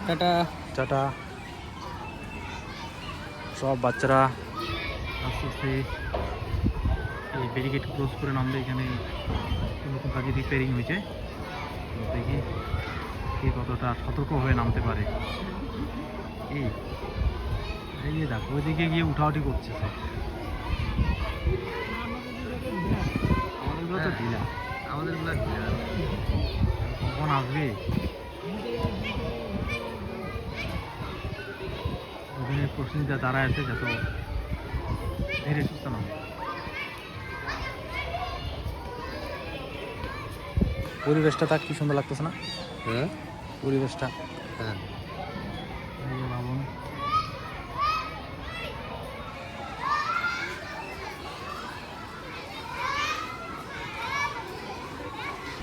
Tata tata. সব বাচ্চারা আস্তে আস্তে এই ব্যারিকেড ক্লোজ করে নামবে। এখানে নতুন কাজে রিপেয়ারিং হয়েছে, তো দেখি কে কতটা সতর্ক হয়ে নামতে পারে। এই যে দেখো ওইদিকে গিয়ে উঠাউঠি করছে সব। আমাদেরগুলো তো ঢিলা, আমাদেরগুলো কখন আসবে? ওখানে প্রশ্নটা দাঁড়ায় আছে যত ধীরে সুস্থ নাম। পরিবেশটা তার কি সুন্দর লাগতেছে না? হ্যাঁ পরিবেশটা। হ্যাঁ এই যে ভাবুন,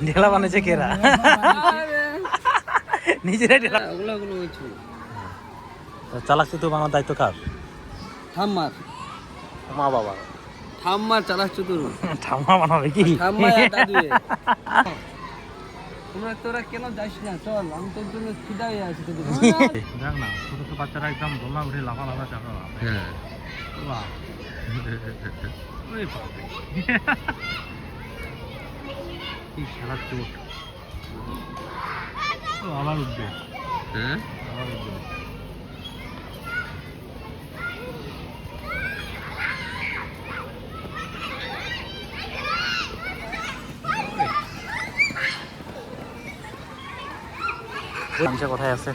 ঢেলা বানিয়েছে কেরা? নিজেরাই ঢেলা। ওগুলো হয়েছে চালাচ্ছে তো আমার দায়িত্ব কার? ঠাম্মার মা বাবা। ঠাম্মার চালাচ্ছ তোর ঠাম্মা বানাবে কি? ঠাম্মা তোরা কেন যাইস না? চল, আমি তোর জন্য খিদা হয়ে আছি তোদের। দেখ না, ছোট ছোট বাচ্চারা একদম দোলনা উঠে লাফা লাফা চাপা। হ্যাঁ বাহ, ওরে বাপরে, কি খেলার চোট। ও আবার উঠবে, হ্যাঁ আবার উঠবে। কোথায় আছে?